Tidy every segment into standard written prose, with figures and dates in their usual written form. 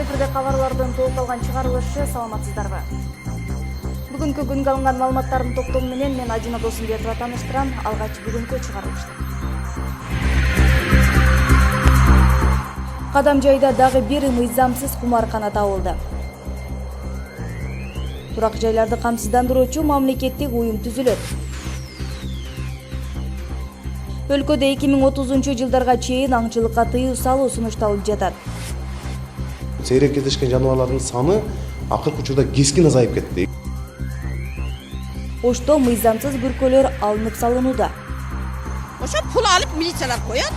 эфирде кабарлардын толукталган чыгарылышы. Саламатсыздарбы? Бүгүнкү күнгө алынган маалыматтардын топтому менен мен Адина Досумбекова тааныштырам. Алгач бүгүнкү чыгарылышты. Кадамжайда дагы бир мыйзамсыз кумаркана табылды. Турак жайларды камсыздандыруучу мамлекеттик уюм түзүлөт. Өлкөдө 2030-жылдарга чейин аңчылыкка тыюу салуу сунушталып жатат. Сейрек кездешкен жаныбарлардын саны акыркы учурда кескин азайып кетти. Ошто мыйзамсыз бүркөлөр алынып салынууда. Ошо пул алып милициялар коёт.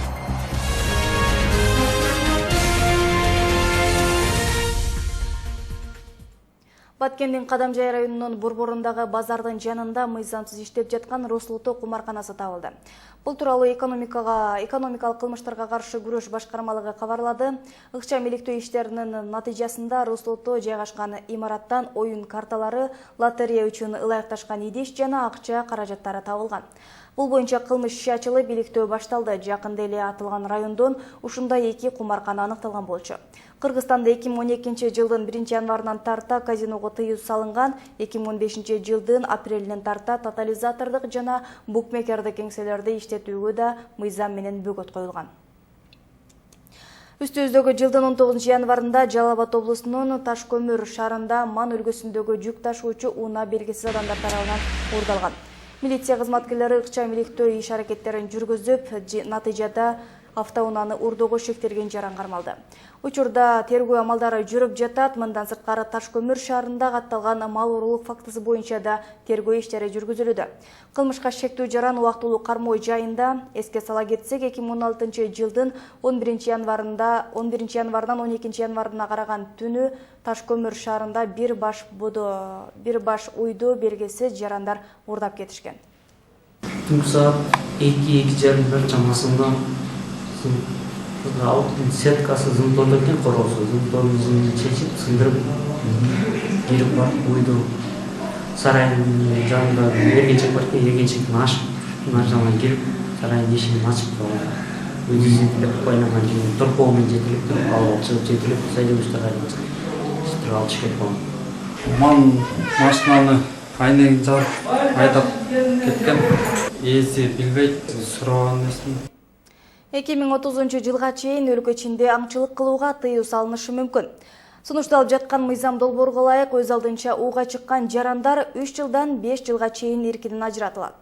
Баткендин Кадамжай районунун борборундагы базардын жанында мыйзамсыз иштеп жаткан Рослото кумарканасы табылды. Бул тууралуу экономикалык кылмыштарга каршы күрөш башкармалыгы кабарлады. Ыкчам иликтөө иштеринин натыйжасында Рослото жайгашкан имараттан оюн карталары, лотерея үчүн ылайыкташкан идиш жана акча каражаттары табылган. Бул боюнча кылмыш иши ачылып, иликтөө башталды. Жакында эле атылган райондон ушундай 2 кумаркана аныкталган болчу. Кыргызстанда 2012-жылдын 1-январынан тарта казиного тыюу салынган, 2015-жылдын апрелинен тарта тотализатордук жана букмекердик кеңселерди иштетүүгө да мыйзам менен бөгөт коюлган. Үстүбүздөгү жылдын 19-январында Жалал Абад облусунун Ташкөмүр шаарында Ман өлкөсүндөгү жүк ташуучу унаа белгисиз адамдар тарабынан уурдалган. Милиция кызматкерлери ыкчам иликтөө иш-аракеттерин жүргүзүп, натыйжада автоунааны уурдоого шектелген жаран кармалды. Учурда тергөө амалдары жүрүп жатат. Мындан сырткары Ташкөмүр шаарында катталган мал уурулук фактысы боюнча да тергөө иштери жүргүзүлүүдө. Кылмышка шектүү жаран убактылуу кармоо жайында. Эске сала кетсек, 2016-жылдын 11-январынан 12-январына караган түнү Ташкөмүр шаарында бир баш уйду белгисиз жарандар уурдап кетишкен. Түнкү саат 2:30 чамасында сеткасы зымтордо экен, короосу зымтордун зымын чечип, сындырып кирип барып уйду сарайдын жанында эгенчек бар экен, эгенчектин ашына кирип сарайдын эшигин ачып уйду жетилип койногон жерин торпоо менен жетилип туруп алып чыгып жетилип сайдоочтарга чыгып алышып кеткен. Ман машинаны айнегин жарып айдап кеткен. Ээси билбейт, сураган эмесмин. 2030-жылга чейин өлкө ичинде аңчылык кылууга тыюу салынышы мүмкүн. Сунушталып жаткан мыйзам долбоорго ылайык өз алдынча ууга чыккан жарандар 3 жылдан 5 жылга чейин эркинен ажыратылат.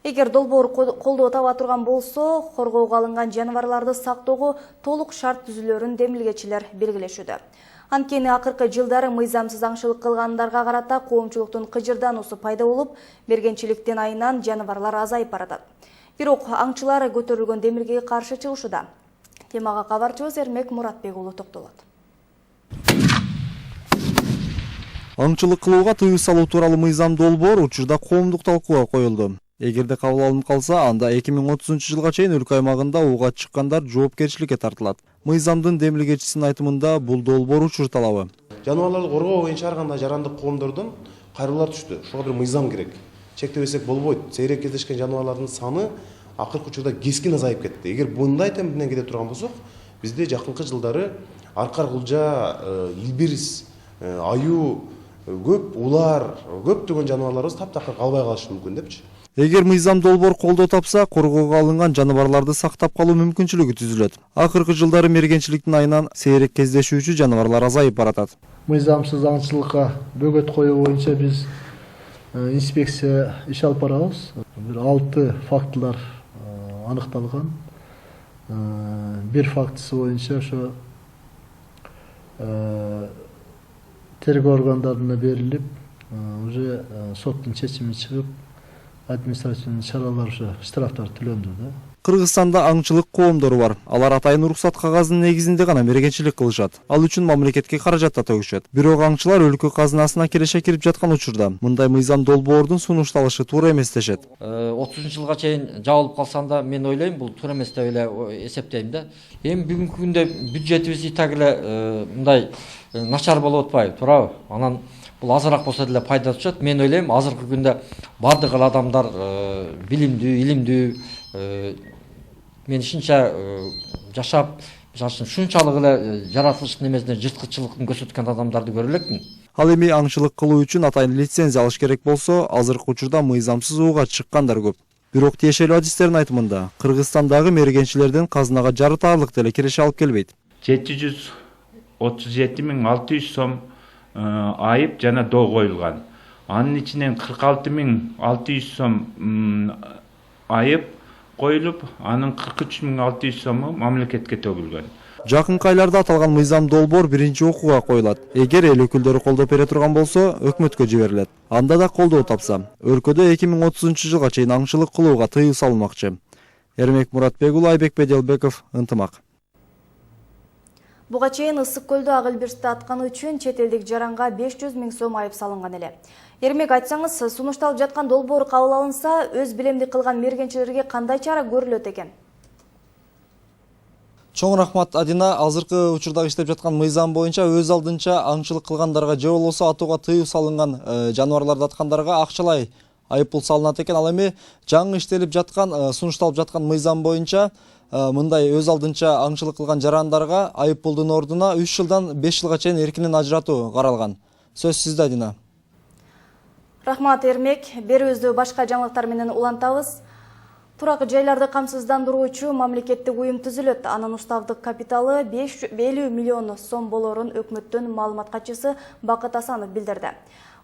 Эгер долбоор колдоо таба турган болсо, коргоого алынган жаныбарларды сактоого толук шарт түзүлөрүн демилгечилер белгилешүүдө. Анткени акыркы жылдары мыйзамсыз аңчылык кылгандарга карата коомчулуктун кыжырдануусу пайда болуп, бергенчиликтин айынан жаныбарлар азайып баратат. Бирок аңчылар көтөрүлгөн демилгеге каршы чыгышууда. Темага кабарчыбыз Эрмек Муратбек уулу токтолот. Аңчылык кылууга тыюу салуу тууралуу мыйзам долбоор учурда коомдук талкууга коюлду. Эгерде кабыл алынып калса, анда 2030-жылга чейин өлкө аймагында ууга чыккандар жоопкерчиликке тартылат. Мыйзамдын демилгечисинин айтымында бул долбоор учур талабы. Жаныбарларды коргоо боюнча ар кандай жарандык коомдордон кайрылуулар түштү. Ошого бир мыйзам керек. Чектебесек болбойт. Сейрек кездешкен жаныбарлардын саны акыркы учурда кескин азайып кетти. Эгер мындай темп менен кете турган болсок, бизде жакынкы жылдары аркар кылжа, илбирис, аюу көп, улар көптөгөн жаныбарларыбыз таптакыр калбай калышы мүмкүн депчи. Эгер мыйзам долбоор колдоо тапса, коргоого алынган жаныбарларды сактап калуу мүмкүнчүлүгү түзүлөт. Акыркы жылдары мергенчиликтин айынан сейрек кездешүүчү жаныбарлар азайып баратат. Мыйзамсыз аңчылыкка бөгөт коюу боюнча биз инспекция иш алып барабыз. Бир 6 фактылар аныкталган. Бир фактысы боюнча ошо тергөө органдарына берилип, уже соттун чечими чыгып, административный чаралар, штрафтар төлөндү да. Кыргызстанда аңчылык коомдору бар. Алар атайын уруксат кагазынын негизинде гана мергенчилик кылышат. Ал үчүн мамлекетке каражат да төгүшөт. Бирок аңчылар өлкө казынасына киреше кирип жаткан учурда мындай мыйзам долбоордун сунушталышы туура эмес дешет. 30-жылга чейин жабылып калсанда мен ойлойм, бул туура эмес деп эле эсептейм да. Эми бүгүнкү күндө бюджетибиз и так эле мындай начар болуп атпайбы, туурабы? Анан бул азыраак болсо деле пайда түшөт. Мен ойлойм, азыркы күндө бардык эле адамдар билимдүү, илимдүү, менишинче жашап Мисалы үчүн шунчалык эле жаратылыш немесине жырткычылыктын көрсөткөн адамдарды көрө элекмин. Ал эми аңчылык кылуу үчүн атайын лицензия алыш керек болсо, азыркы учурда мыйзамсыз ууга чыккандар көп. Бирок тиешелүү адистердин айтымында, Кыргызстандагы мергенчилердин казынага жарытарлык деле киреше алып келбейт. 737.600 сом айып жана доо коюлган. Анын ичинен 46.600 сом айып коюлуп, анын 43.600 сому мамлекетке төгүлгөн. Жакынкы айларда аталган мыйзам долбоор биринчи окууга коюлат. Эгер эл өкүлдөрү колдоп бере турган болсо, өкмөткө жиберилет. Анда да колдоо тапса, өлкөдө 2030-жылга чейин аңчылык кылууга тыюу салынмакчы. Эрмек Муратбек уулу, Айбек Беделбеков, Ынтымак. Буга чейин Ысык көлдө ак илбирсти атканы үчүн чет элдик жаранга 500 000 сом айып салынган эле. Эрмек, айтсаңыз, сунушталып жаткан долбоор кабыл алынса, өз билемди кылган мергенчилерге кандай чара көрүлөт экен? Чоң рахмат, Адина. Азыркы учурда иштеп жаткан мыйзам боюнча өз алдынча аңчылык кылгандарга же болбосо атууга тыюу салынган жаныбарларды аткандарга акчалай айып пул салынат экен. Ал эми жаңы иштелип жаткан, сунушталып жаткан мыйзам боюнча мындай өз алдынча аңчылык кылган жарандарга айып пулдун ордуна 3 жылдан 5 жылга чейин эркинен ажыратуу каралган. Сөз сизде, Адина. Рахмат, Эрмек. Берүүбүздү башка жаңылыктар менен улантабыз. Турак жайларды камсыздандыруучу мамлекеттик уюм түзүлөт. Анын уставдык капиталы 50 миллион сом болорун өкмөттүн маалымат катчысы Бакыт Асанов билдирди.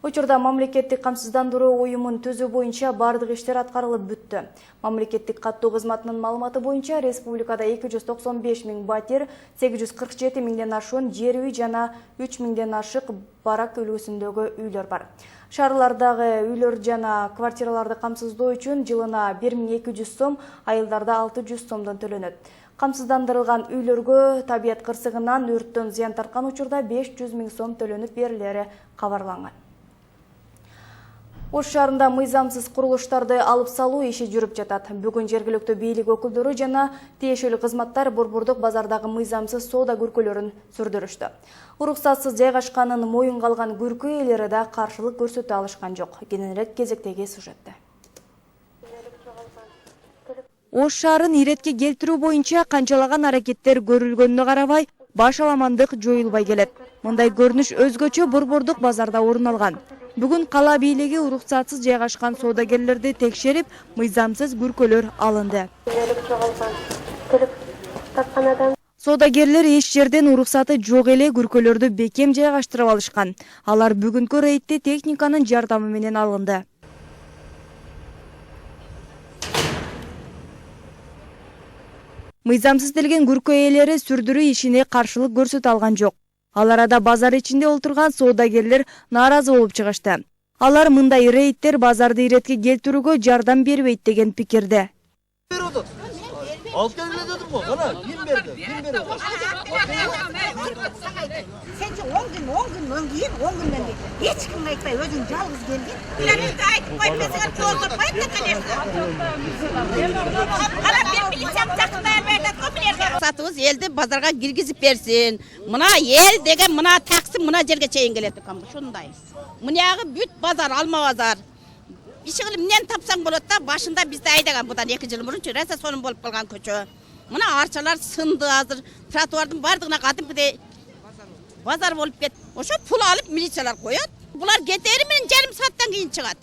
Учурда мамлекеттик камсыздандыруу уюмун түзүү боюнча бардык иштер аткарылып бүттү. Мамлекеттик каттоо кызматынын маалыматы боюнча республикада 295 000 батир, 847 000ден ашуун жер үй жана 3 000ден ашык барак үлгүсүндөгү үйлөр бар. Шаарлардагы үйлөр жана квартираларды камсыздоо үчүн жылына 1200 сом, айылдарда 600 сомдон төлөнөт. Камсыздандырылган үйлөргө табият кырсыгынан өрттөн зыян тарткан учурда 500 000 сом төлөнүп берилери кабарланган. Ош шаарында мыйзамсыз курулуштарды алып салуу иши жүрүп жатат. Бүгүн жергиликтүү бийлик өкүлдөрү жана тиешелүү кызматтар Борбордук базардагы мыйзамсыз соода күркөлөрүн сүрдүрүштү. Уруксатсыз жайгашканын моюнга алган күркө ээлери да каршылык көрсөтө алышкан жок. Кененирээк кезектеги сюжетте. Ош шаарын иретке келтирүү боюнча канчалаган аракеттер көрүлгөнүнө карабай, баш аламандык жоюлбай келет. Мындай көрүнүш өзгөчө Борбордук базарда орун алган. Бүгүн кала бийлиги уруксатсыз жайгашкан соодагерлерди текшерип, мыйзамсыз күркөлөр алынды. Соодагерлер эч жерден уруксаты жок эле күркөлөрдү бекем жайгаштырып алышкан. Алар бүгүнкү рейдте техниканын жардамы менен алынды. Мыйзамсыз делген күркө ээлери сүрдүрүү ишине каршылык көрсөтө алган жок. Ал арада базар ичинде олтурган соодагерлер нааразы болуп чыгышты. Алар мындай рейдтер базарды иретке келтирүүгө жардам бербейт деген пикирде. Алып келгиле дедим го, кана, ким берди? Sen 10 günden değil. Hiç kim aytpay, özün жалгыз келдin. Ularınızda aytıp koyup, mesela çoğul koyup da kalırsa. Hala ben bilsem takımlar verdi, komilerge. Satımız elde bazarga girgizip bersin. Mına el degen, mına taksın, mına jerge çeyin geledi. Şunday. Mınağı büt bazar, alma bazar. İşini menen tapsan bolot da başında bizde aydagan budan 2 жыл murun çörese sonun bolup kalgan köçö. Mına arçalar sındı hazır. Trotuardın bardığına kadın bir de bazar bolup ket. Oşo pul alıp milisiyalar koyat. Bular geteri менен жарым сааттан кийин чыгат.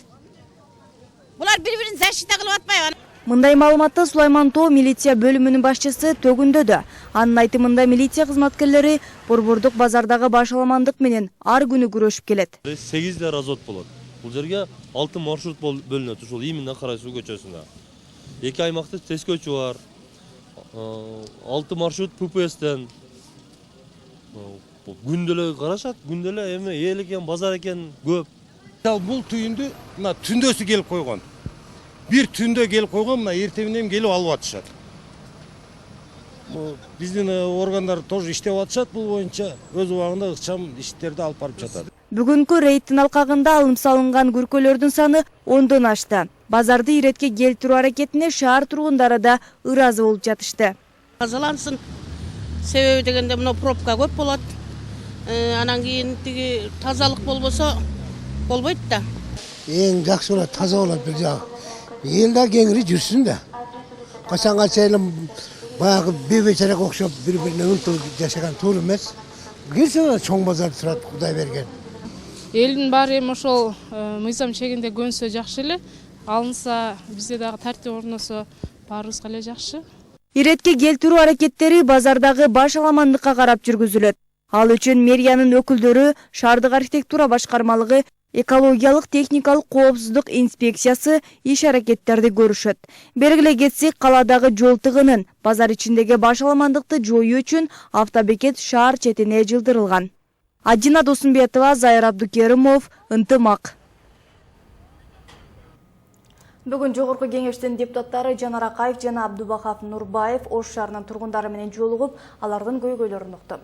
Bular bir-birini защита кылып атпайбы? Мындай маалыматты Сулайман Тоо милиция бөлүмүнүн башчысы төгүндөдү. Анын айтымында милиция кызматкерлери Борбордук базардагы баш аламандык менен ар күнү күрөшүп келет. 8 разот болот. Бул жерге 6 маршрут бөлүнөт. Ушул именно Карай суу көчөсүнө. 2 аймакта тез көчү бар. 6 маршрут ППСтен. Күндөлө карашат, күндөлө эми эл экен, базар экен көп. Бул түйүндү мына түндөсү келип койгон. Бир түндө келип койгон, мына эртеңинен келип алып атышат. Биздин органдар тоже иштеп атышат бул боюнча, өз убагында ыкчам иштерди алып барып жатат. Бүгүнкү рейдтин алкагында алым салынган күркөлөрдүн саны 10дон ашты. Базарды иретке келтирүү аракетине шаар тургундары да ыраазы болуп жатышты. Тазалансын. Себеби дегенде мына пробка көп болот. Анан кийин тиги тазалык болбосо болбойт да. Эң жакшы болот, таза болот бир жагы. Элдер кеңири жүрсүн да. Качанга чейин баягы бебечерек окшоп бири-бирине ынтылып жашаган туура эмес. Кирсең чоң базар турат, Кудай берген. Элдин баары эми ошол мыйзам чегинде көнсө жакшы эле. Алынса, бизде дагы тартип орносо баарыбызга эле жакшы. Иретке келтирүү аракеттери базардагы баш аламандыкка карап жүргүзүлөт. Ал үчүн мэриянын өкүлдөрү, шаардык архитектура башкармалыгы, экологиялык техникалык коопсуздук инспекциясы иш аракеттерди көрүшөт. Бергиле кетсек, каладагы жол тыгынын базар ичиндеги баш аламандыкты жоюу үчүн автобекет шаар четине жылдырылган. Адина Досумбетова, Зайыр Абдукеримов, Ынтымак. Бүгүн жогорку кеңештин депутаттары Жанар Акаев жана Абдубахап Нурбаев Ош шаарынын тургундары менен жолугуп, алардын көйгөйлөрүн укту.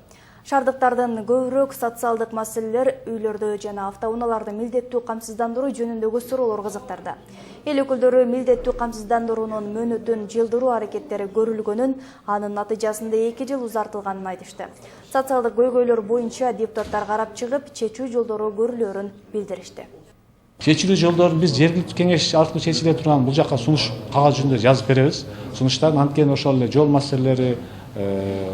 Шаардыктардын көбүрөөк социалдык маселелер, үйлөрдө жана автоунааларды милдеттүү камсыздандыруу жөнүндөгү суроолор кызыктырды. Эл өкүлдөрү милдеттүү камсыздандыруунун мөөнөтүн жылдыруу аракеттери көрүлгөнүн, анын натыйжасында 2 жыл узартылганын айтышты. Социалдык көйгөйлөр боюнча депутаттар карап чыгып, чечүү жолдору көрүлөрүн билдиришти. Чечилүү жолдорун биз жергиликтүү кеңеш аркылуу чечиле турган бул жакка сунуш кагаз жүзүндө жазып беребиз. Сунуштарын анткени ошол эле жол маселелери,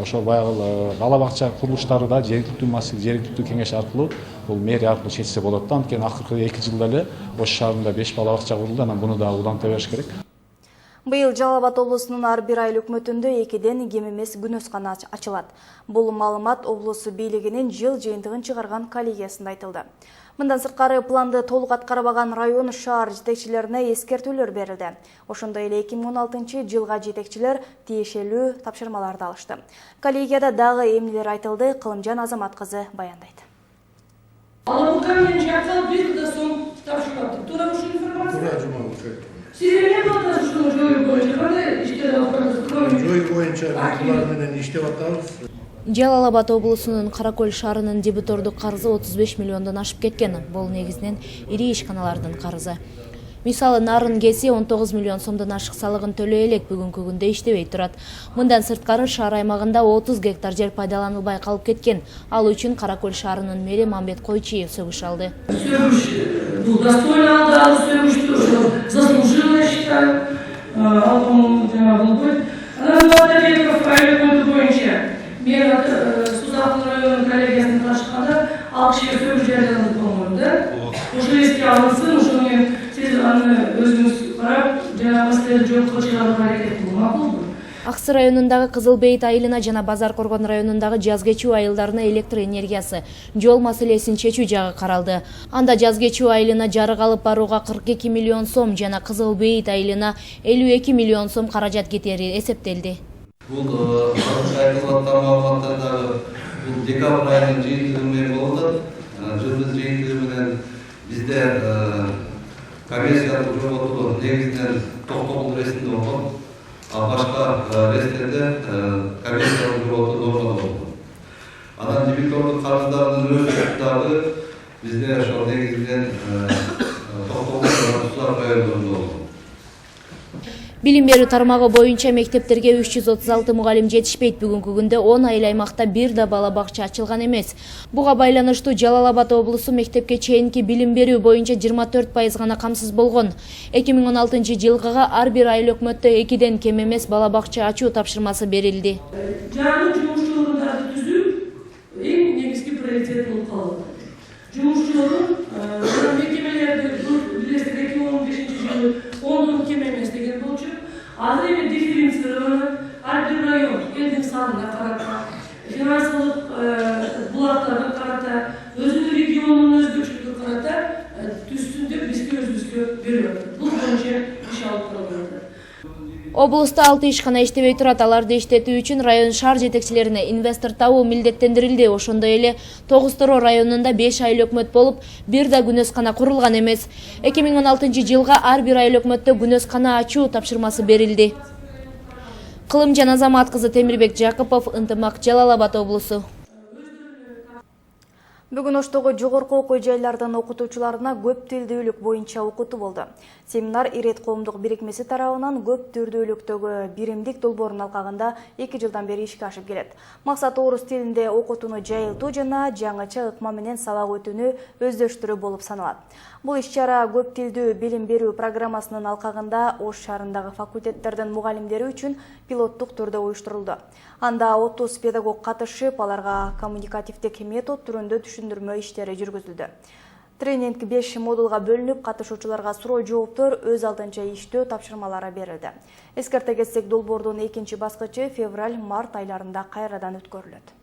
ошол баягы бала бакча курулуштары да жергиликтүү кеңеш аркылуу бул мэрия аркылуу чечсе болот да. Анткени акыркы 2 жылда эле Ош шаарында 5 бала бакча курулду, анан буну дагы уланта бериш керек. Быйыл Жалал Абад облусунун ар бир айыл өкмөтүндө 2ден кем эмес күнөскана ачылат. Бул маалымат облусу бийлигинин жыл жыйынтыгын чыгарган коллегиясында айтылды. Мындан сырткары планды толук аткарбаган район шаар жетекчилерине эскертүүлөр берилди. Ошондой эле 2016 жылга жетекчилер тиешелүү тапшырмаларды алышты. Коллегияда дагы эмнелер айтылды, Кылымжан Азамат кызы баяндайт. Жалал Абад облусунун Каракөл шаарынын дебитордук карызы 35 миллиондон ашып кеткен. Бул негизинен ири ишканалардын карызы. Мисалы нарын кеси 19 миллион сомдон ашык салыгын төлөй элек, бүгүнкү күндө иштебей турат. Мындан сырткары шаар аймагында 30 гектар жер пайдаланылбай калып кеткен. Ал үчүн Каракөл шаарынын мэри Мамбет Койчиев сөгүш алды. Сөгүш бул достойно алды, сөгүштү заслужила, считаю. Алтын болбойт. Анан Мамбетов айыл боюнча мен Сузакул районунун коллегиясына таашканда 60 сөгүш жарыяланып болгон да. Ошо эске алынсын, ошону мен сиз аны өзүңүз карап, жана маселени жокко чыгарууга аракет кылуу макулбу? Аксы районундагы Кызыл Бейит айылына жана Базар Коргон районундагы жаз кечүү айылдарына электр энергиясы, жол маселесин чечүү жагы каралды. Анда жаз кечүү айылына жарык алып барууга 42 миллион сом жана Кызыл Бейит айылына 52 миллион сом каражат кетери эсептелди. Бул айтылган маалыматтардагы бул декабрь айынын жыйынтыгы менен болуп атат. Жылдын жыйынтыгы менен бизде коммерциялык жоботуу негизинен токтогул ресимде болгон, а башка рестерде коммерциялык жоботуу нормада болгон. Анан дебитордук карыздардын өзү дагы бизде ошол негизинен токтогул Сузак районунда болгон. Билим берүү тармагы боюнча мектептерге 336 мугалим жетишпейт. Бүгүнкү күндө 10 айыл аймакта бир да бала бакча ачылган эмес. Буга байланыштуу Жалал Абад облусу мектепке чейинки билим берүү боюнча 24% гана камсыз болгон. 2016 жылгага ар бир айыл өкмөттө 2ден кем эмес бала бакча ачуу тапшырмасы берилди. Жаңы жумушчуларды түзүү эң негизги приоритет болуп калды. Жумушчулардын мекемелерди билесиз 2015 жылы 10 кем эмес деген болчу. Азыр эми дифференцировано ар бир район элдин санына карата, финансылык булактарга карата, өзүнүн регионунун өзгөчөлүгүнө карата түзсүн деп бизге өзүбүзгө берип атат. Бул боюнча иш алып барылат. Облуста 6 ишкана иштебей турат. Аларды иштетүү үчүн район шаар жетекчилерине инвестор табуу милдеттендирилди. Ошондой эле Тогуз-Тороо районунда 5 айыл өкмөт болуп, бир да күнөскана курулган эмес. 2016 жылга ар бир айыл өкмөттө күнөскана ачуу тапшырмасы берилди. Кылымжан Азамат кызы, Темирбек Жакупов, Ынтымак, Жалал Абад облусу. Бүгін Оштогы жогорку окуу жайлардын окутуучуларына көп тилдүүлүк боюнча окутуу болду. Семинар Ирет коомдук бирикмеси тарабынан көп түрдүүлүктөгү биримдик долбоорунун алкагында 2 жылдан бери ишке ашып келет. Максат орус тилинде окутууну жайылтуу жана жаңыча ыкма менен сабак өтүүнү өздөштүрүү болуп саналат. Бул иш-чара көп тилдүү билим берүү программасынын алкагында Ош шаарындагы факультеттердин мугалимдери үчүн пилоттук түрдө уюштурулду. Анда 30 педагог катышып, аларга коммуникативдик метод түрүндө түшүндүрмө иштери жүргүзүлдү. Тренинг 5 модулга бөлүнүп, катышуучуларга суроо жооптор өз алдынча иштөө тапшырмалары берилди. Эскерте кетсек, долбоордун экинчи баскычы февраль-март айларында кайрадан өткөрүлөт.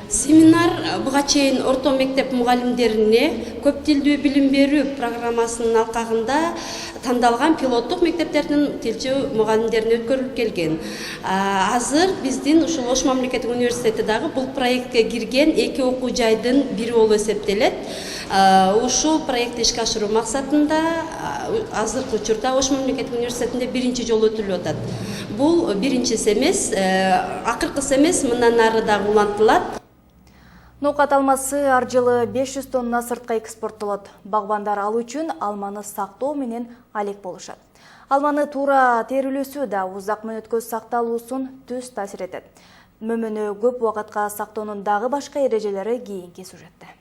Семинар буга чейин орто мектеп мугалимдерине көп тилдүү билим берүү программасынын алкагында тандалган пилоттук мектептердин тилчи мугалимдерине өткөрүлүп келген. Азыр биздин ушул Ош мамлекеттик университети дагы бул проектке кирген 2 окуу жайдын бири болуп эсептелет. Ушул проектти ишке ашыруу максатында азыркы учурда Ош мамлекеттик университетинде биринчи жолу өтүлүп атат. Бул биринчиси эмес, акыркысы эмес, мындан ары дагы улантылат. Ноокат алмасы ар жылы 500 тонна сыртка экспорттолот. Багбандар ал үчүн алманы сактоо менен алек болушат. Алманы туура терилүүсү да узак мөөнөткө сакталуусун түз таасир этет. Мөмөнү көп убакытка сактоонун дагы башка эрежелери кийинки сюжетте.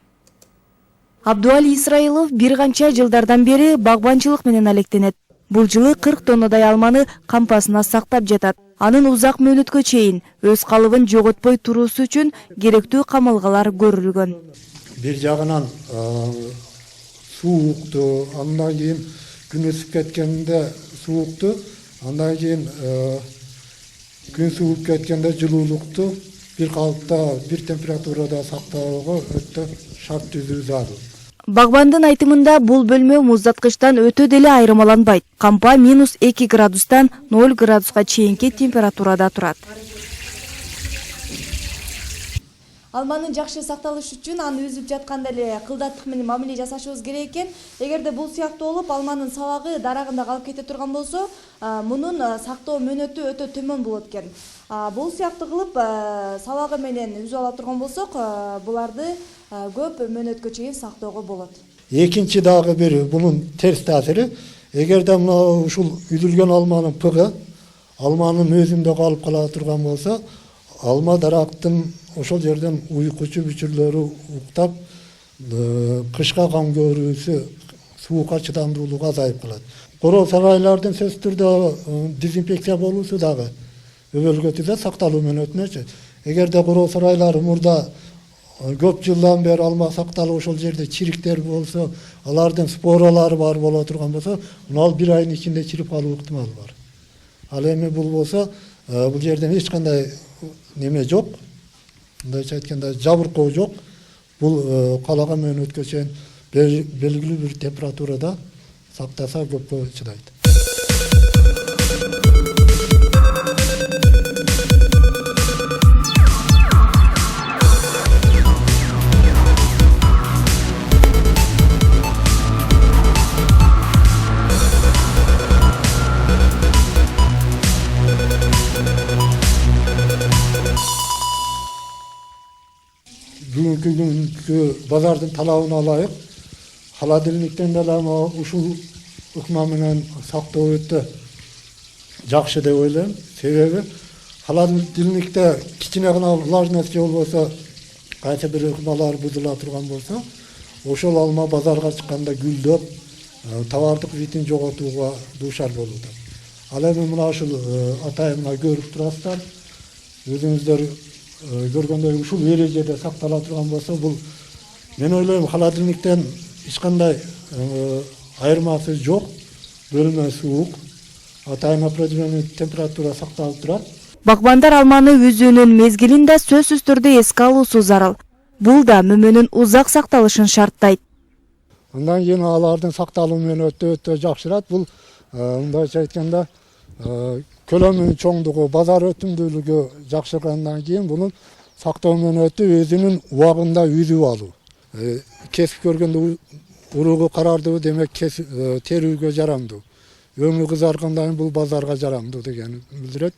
Абдуали Исраилов бир канча жылдардан бери багбанчылык менен алектенет. Бул жылы 40 тоннадай алманы кампасына сактап жатат. Анын узак мөөнөткө чейин өз калыбын жоготпой туруусу үчүн керектүү камалгалар көрүлгөн. Бир жагынан суукту, андан кийин күн ысып кеткенде суукту, андан кийин күн сууп кеткенде жылуулукту бир калыпта, бир температурада сактоого өтө шарт түзүү зарыл. Багбандын айтымында бул бөлмө муздаткычтан өтө деле айырмаланбайт. Кампа -2 градустан 0 градуска чейинки температурада турат. Алманын жакшы сакталышы үчүн аны үзүп жатканда эле кылдаттык менен мамиле жасашыбыз керек экен. Эгерде бул сыяктуу болуп, алманын сабагы дарагында калып кете турган болсо, мунун сактоо мөөнөтү өтө төмөн болот экен. Бул сыяктуу кылып сабагы менен үзүп ала турган болсок, буларды көп мөөнөткө чейин сактоого болот. Экинчи дагы бир бунун терс таасири, эгерде мына ушул үзүлгөн алманын пыгы алманын өзүндө калып кала турган болсо, алма дарактын ошол жерден уйкучу бүчүрлөрү уктап, кышка кам көрүүсү, суукка чыдамдуулугу азайып калат. Короо сарайлардын сөзсүз түрдө дезинфекция болуусу дагы өбөлгө түзөт сакталуу мөөнөтүнөчү. Эгерде короо сарайлары мурда көп жылдан бeri алма сакталып ошол жерде чириктер болсо, алардын споралары бар боло турган болсо, ал бир айдын ичинде чирип калуу ыктымалы бар. Ал эми бул болсо, бул жерден эч кандай неме жок. Мындайча айтканда жабыркоо жок. Бул калаган мөөнөткө чейин белгилүү бир температурада сактаса көпкө чыдайт. Бүгүнкү күnkү базардын талабына ылайык холодильниктен деле ушул ыкма менен сактоо өтө жакшы деп ойлойм. Себеби холодильникте кичине гана влажность болбосо, кайсы бир ыкмалар бузула турган болсо, ошол алма базарга чыкканда гүлдөп, товардык видин жоготууга дуушар болууда. Ал эми мына ушул атайын көрүп турасыздар. Өзүңүздөр көргөндөй ушул эрежеде сактала турган болсо, бул мен ойлойм холодильниктен эч кандай айырмасы жок. Бөлмө суук, атайын определенный температура сакталып турат. Багбандар алманы үзүүнүн мезгилин да сөзсүз түрдө эске алуусу зарыл. Бул да мөмөнүн узак сакталышын шарттайт. Андан кийин алардын сакталуу мөөнөтү өтө жакшырат. Бул мындайча айтканда көлөмүнүн чоңдугу, базар өтүмдүүлүгү жакшыргандан кийин бунун сактоо мөөнөтү өзүнүн убагында үзүп алуу. Кесип көргөндө уругу карардыбы, демек терүүгө жарамдуу. Өңү кызаргандан кийин бул базарга жарамдуу деген билдирет.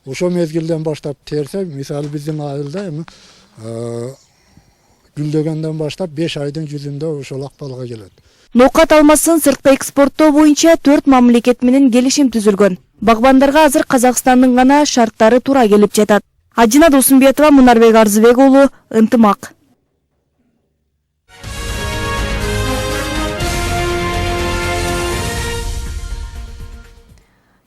Ошол мезгилден баштап терсе, мисалы биздин айылда эми гүлдөгөндөн баштап 5 айдын жүзүндө ошол акбалга келет. Ноокат алмасын сыртка экспорттоо боюнча 4 мамлекет менен келишим түзүлгөн. Багбандарга азыр Казакстандын гана шарттары туура келип жатат. Ажина Досумбетова, Мунарбек Арзыбек уулу, Ынтымак.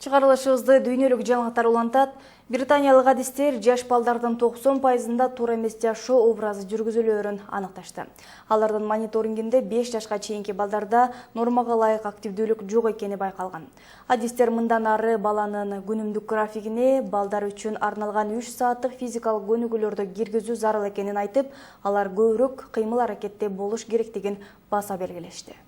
Чыгарылышыбызды дүйнөлүк жаңылыктар улантат. Британиялык адистер жаш балдардын 90%-ында туура эмес жашоо образы жүргүзүлөөрүн аныкташты. Алардын мониторингинде 5 жашка чейинки балдарда нормага ылайык активдүүлүк жок экени байкалган. Адистер мындан ары баланын күнүмдүк графигине балдар үчүн арналган 3 сааттык физикалык көнүгүүлөрдү киргизүү зарыл экенин айтып, алар көбүрөөк кыймыл аракетте болуш керектигин баса белгилешти.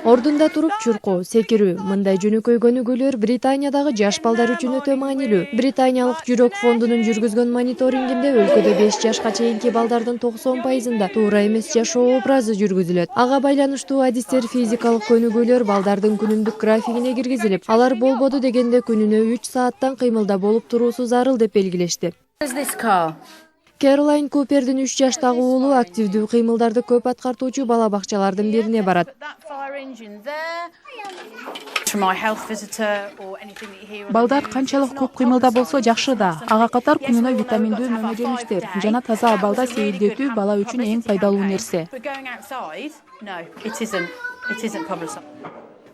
Ордунда туруп чуркоо, секирүү, мындай жөнөкөй көнүгүүлөр Британиядагы жаш балдар үчүн өтө маанилүү. Британиялык жүрөк фондунун жүргүзгөн мониторингинде өлкөдө 5 жашка чейинки балдардын 90%-ында туура эмес жашоо образы жүргүзүлөт. Ага байланыштуу адистер физикалык көнүгүүлөр балдардын күнүмдүк графигине киргизилип, алар болбоду дегенде күнүнө 3 сааттан кыймылда болуп туруусу зарыл деп белгилешти. Кэролайн Купердин 3 жаштагы уулу активдүү кыймылдарды көп аткартуучу бала бакчалардын бирине барат. Балдар канчалык көп кыймылда болсо жакшы да. Ага катар күнүнө витаминдүү мөмө жемиштер жана таза абалда сейилдетүү бала үчүн эң пайдалуу нерсе.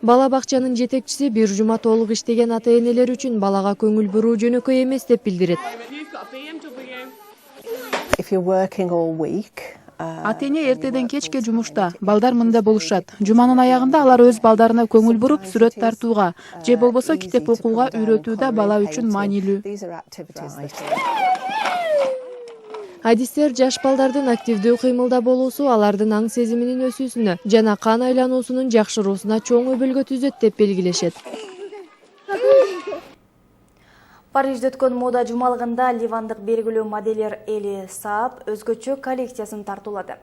Бала бакчанын жетекчиси бир жума толук иштеген ата-энелер үчүн балага көңүл буруу жөнөкөй эмес деп билдирет. Ата-эне эртеден кечке жумушта, балдар мында болушат. Жуманын аягында алар өз балдарына көңүл буруп, сүрөт тартууга же болбосо китеп окууга үйрөтүүдө бала үчүн маанилүү. Адистер жаш балдардын активдүү кыймылда болуусу алардын аң сезиминин өсүүсүнө жана кан айлануусунун жакшыруусуна чоң өбөлгө түзөт деп белгилешет. Парижде өткөн мода жумалыгында ливандык белгилүү модельер Эли Саап өзгөчө коллекциясын тартуулады.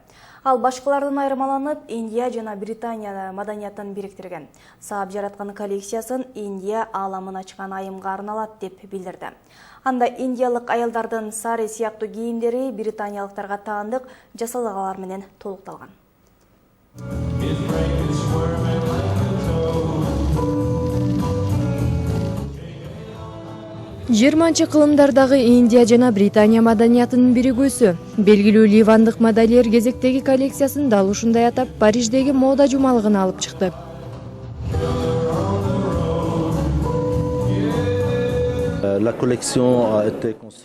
Ал башкалардан айырмаланып, Индия жана Британия маданиятын бириктирген. Саап жараткан коллекциясын Индия ааламын ачкан айымга арналат деп билдирди. Анда индиялык аялдардын сари сыяктуу кийимдери британиялыктарга таандык жасалгалар менен толукталган. 20 кылымдардагы Индия жана Британия маданиятынын биригүүсү. Белгилүү ливандык модельер кезектеги коллекциясын дал ушундай атап Париждеги мода жумалыгына алып чыкты.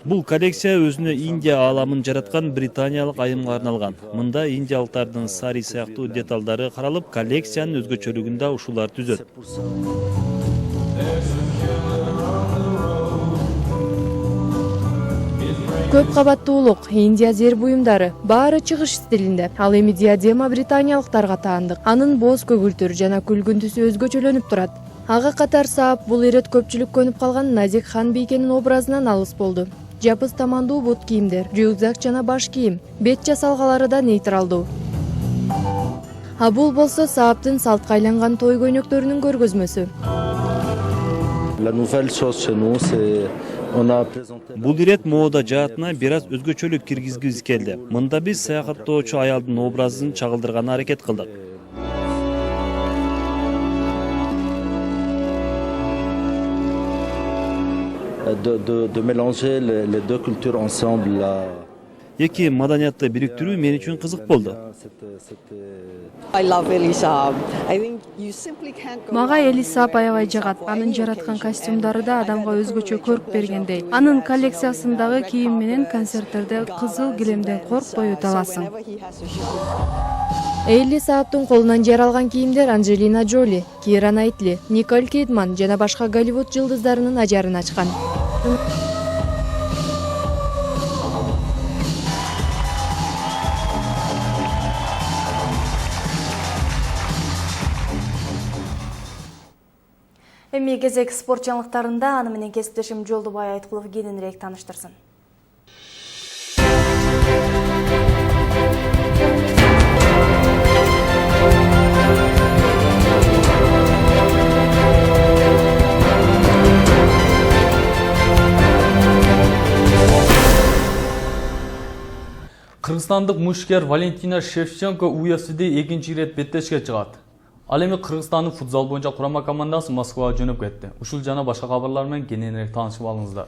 Бул коллекция өзүнө Индия ааламын жараткан британиялык айымга арналган. Мында индиялыктардын сари сыяктуу деталдары каралып, коллекциянын өзгөчөлүгүн да ушулар түзөт. Көп кабаттуулук, Индия зер буюмдары баары чыгыш стилинде. Ал эми диадема британиялыктарга таандык. Анын боз көгүлтүр жана күлгүн түсү өзгөчөлөнүп турат. Ага катар Саап бул ирет көпчүлүк көнүп калган Назик хан бийкенин образынан алыс болду. Жапыз тамандуу бут кийимдер, рюкзак жана баш кийим, бет жасалгалары да нейтралдуу. А бул болсо Сааптын салтка айланган той көйнөктөрүнүн көргөзмөсү. Бул ирет мода жаатына бир аз өзгөчөлүк киргизгибиз келди. Мында биз саякаттоочу аялдын образын чагылдырганы аракет кылдык. De mélanger les deux cultures ensemble. Эки маданиятты бириктирүү мен үчүн кызык болду. Мага Эли Саап аябай жагат. Анын жараткан костюмдары да адамга өзгөчө көрк бергендей. Анын коллекциясындагы кийим менен концерттерде кызыл килемден коркпой өтө аласың. Эли Сааптын колунан жер алган кийимдер Анджелина Джоли, Кира Найтли, Николь Кидман жана башка Голливуд жылдыздарынын ажарын ачкан. Эми кезек спорт жаңылыктарында аны менен кесиптешим Жолдубай Айткулов кененирээк тааныштырсын. Кыргызстандык мушкер Валентина Шевченко УФЦ'де экинчи ирет беттешке чыгат. Ал эми Кыргызстандын футзал боюнча курама командасы Москвага жөнөп кетти. Ушул жана башка кабарлар менен кененирээк таанышып алыңыздар.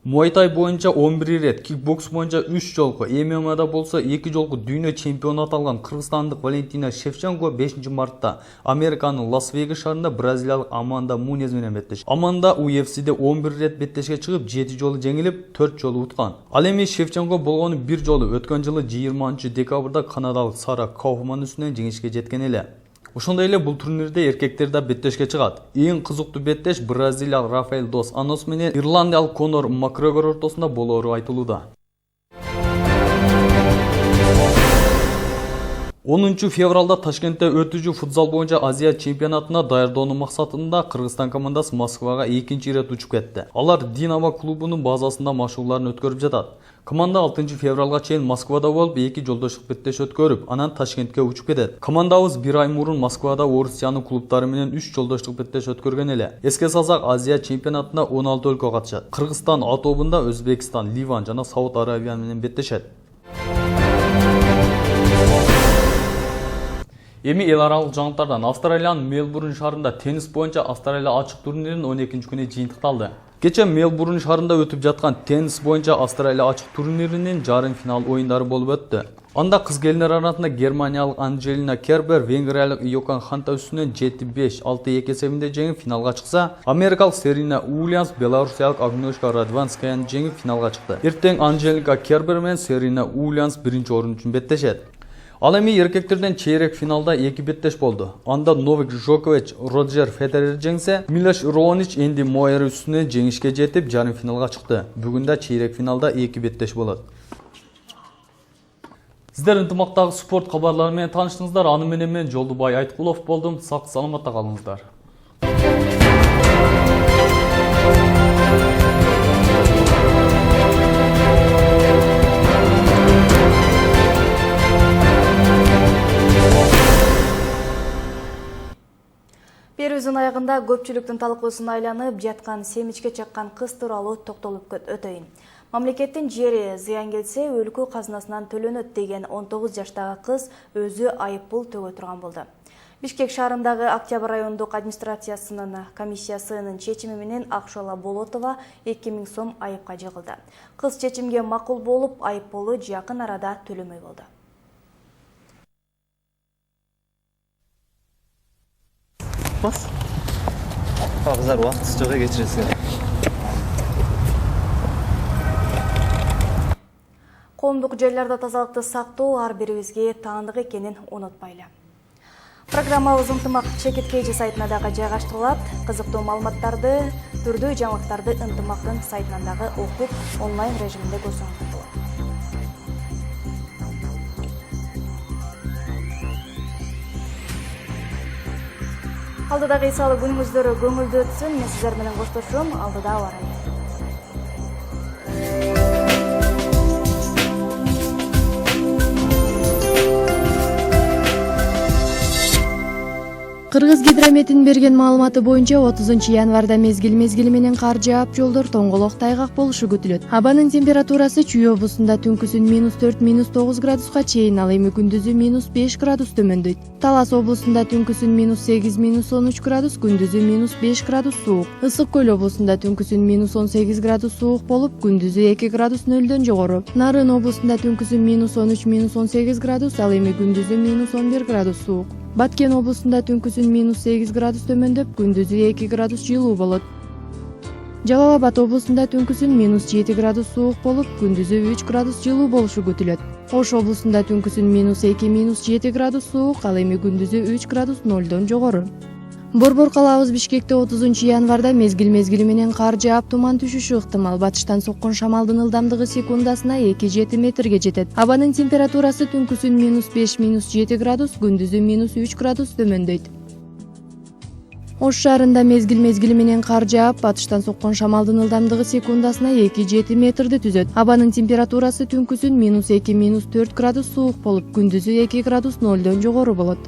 Муайтай боюнча 11 ирет, кикбокс боюнча 3 жолку, ММА'да болсо 2 жолку дүйнө чемпиону аталган кыргызстандык Валентина Шевченко 5 мартта Американын Лас-Вегас шаарында бразилиялык Аманда Мунез менен беттешти. Аманда УФЦ'де 11 ирет беттешке чыгып, 7 жолу жеңилип, 4 жолу уткан. Ал эми Шевченко болгону 1 жолу өткөн жылы 20-декабрда канадалык Сара Кауфман үстүнөн жеңишке жеткен эле. Ошондой эле бул турнирде эркектер да беттешке чыгат. Эң кызыктуу беттеш бразилиялык Рафаэль дос Анос менен ирландиялык Конор Макгрегор ортосунда болоору айтылууда. 10 февралда Ташкентте өтүүчү футзал боюнча Азия чемпионатына даярдоонун максатында Кыргызстан командасы Москвага экинчи ирет учуп кетти. Алар Динамо клубунун базасында машыгууларын өткөрүп жатат. Команда 6 февралга чейин Москвада болуп, 2 жолдоштук беттеш өткөрүп, анан Ташкентке учуп кетет. Командабыз 1 ай мурун Москвада Орусиянын клубтары менен 3 жолдоштук беттеш өткөргөн эле. Эске салсак, Азия чемпионатына 16 өлкө катышат. Кыргызстан А тобунда Өзбекстан, Ливан жана Сауд Арабия менен беттешет. Эми эл аралык жаңылыктардан Австралиянын Мелбурн шаарында теннис боюнча Австралия ачык турниринин 12-күнү жыйынтыкталды. Кече Мелбурн шаарында өтүп жаткан теннис боюнча Австралия ачык турниринин жарым финал оюндары болуп өттү. Анда кыз келиндер арасында германиялык Анджелина Кербер венгриялык Йокан Ханта үстүнөн 7-5, 6-2 эсебинде жеңип финалга чыкса, америкалык Серина Уильямс белорусиялык Агнешка Радванскаяны жеңип финалга чыкты. Эртең Анджелика Кербер менен Серина Уильямс биринчи орун үчүн беттешет. Ал эми эркектерден чейрек финалда 2 беттеш болду. Анда Новак Джокович Роджер Федерер жеңсе, Милош Ронич Энди Мойер үстүнөн жеңишке жетип, жарым финалга чыкты. Бүгүн да чейрек финалда 2 беттеш болот. Сиздер ынтымактагы спорт кабарлары менен тааныштыңыздар. Аны менен мен Жолдубай Айткулов болдум. Сак саламатта калыңыздар. Берүүбүздүн аягында көпчүлүктүн талкуусуна айланып жаткан семичке чаккан кыз тууралуу токтолуп өтөйүн. Мамлекеттин жери зыян келсе өлкө казынасынан төлөнөт деген 19 жаштагы кыз өзү айыппул төгө турган болду. Бишкек шаарындагы Октябрь райондук администрациясынын комиссиясынын чечими менен Акшола Болотова 2000 сом айыпка жыгылды. Кыз чечимге макул болуп, айыппулу жакын арада төлөмөй болду. Bas. Kızlar vakti çok geçirsin. Коомдук жерлерде тазалыкты сактоо ар бирибизге таандык экенин унутпайлы. Программабыз ынтымак Чекиткейжи сайтына дагы жайгаштырылат. Кызыктуу маалыматтарды, түрдүү жаңылыктарды ынтымактын сайтынан дагы окуп, онлайн режиминде көрсөңүздөр болот. Алдыдагы эсалы күнүңүздөр көңүлдүү өтсүн. Мен сиздер менен коштошом. Алдыда абар айы. Кыргыз гидрометинин берген маалыматы боюнча 30 январда мезгил менен кар жаап, жолдор тоңголок тайгак болушу күтүлөт. Абанын температурасы Чүй облусунда түнкүсүн -4, -9 градуска чейин, ал эми күндүзү -5 градус төмөндөйт. Талас облусунда түнкүсүн -8, -13 градус, күндүзү -5 градус суук. Ысык Көл облусунда түнкүсүн -18 градус суук болуп, күндүзү 2 градус нөлдөн жогору. Нарын облусунда түнкүсүн -13, -18 градус, ал эми күндүзү -11 градус суук. Баткен облусунда түнкүсүн -8 градус төмөндөп, күндүзү 2 градус жылуу болот. Жалал Абад облусунда түнкүсүн -7 градус суук болуп, күндүзү 3 градус жылуу болушу күтүлөт. Ош облусунда түнкүсүн -2, -7 градус суук, ал эми күндүзү 3 градус нөлдөн жогору. Борбор калабыз Бишкекте 30 январда мезгил менен кар жаап, туман түшүшү ыктымал. Батыштан соккон шамалдын ылдамдыгы секундасына 2-7 метрге жетет. Абанын температурасы түнкүсүн -5, -7 градус, күндүзү -3 градус төмөндөйт. Ош шаарында мезгил менен кар жаап, батыштан соккон шамалдын ылдамдыгы секундасына 2-7 метрди түзөт. Абанын температурасы түнкүсүн -2, -4 градус суук болуп, күндүзү 2 градус нөлдөн жогору болот.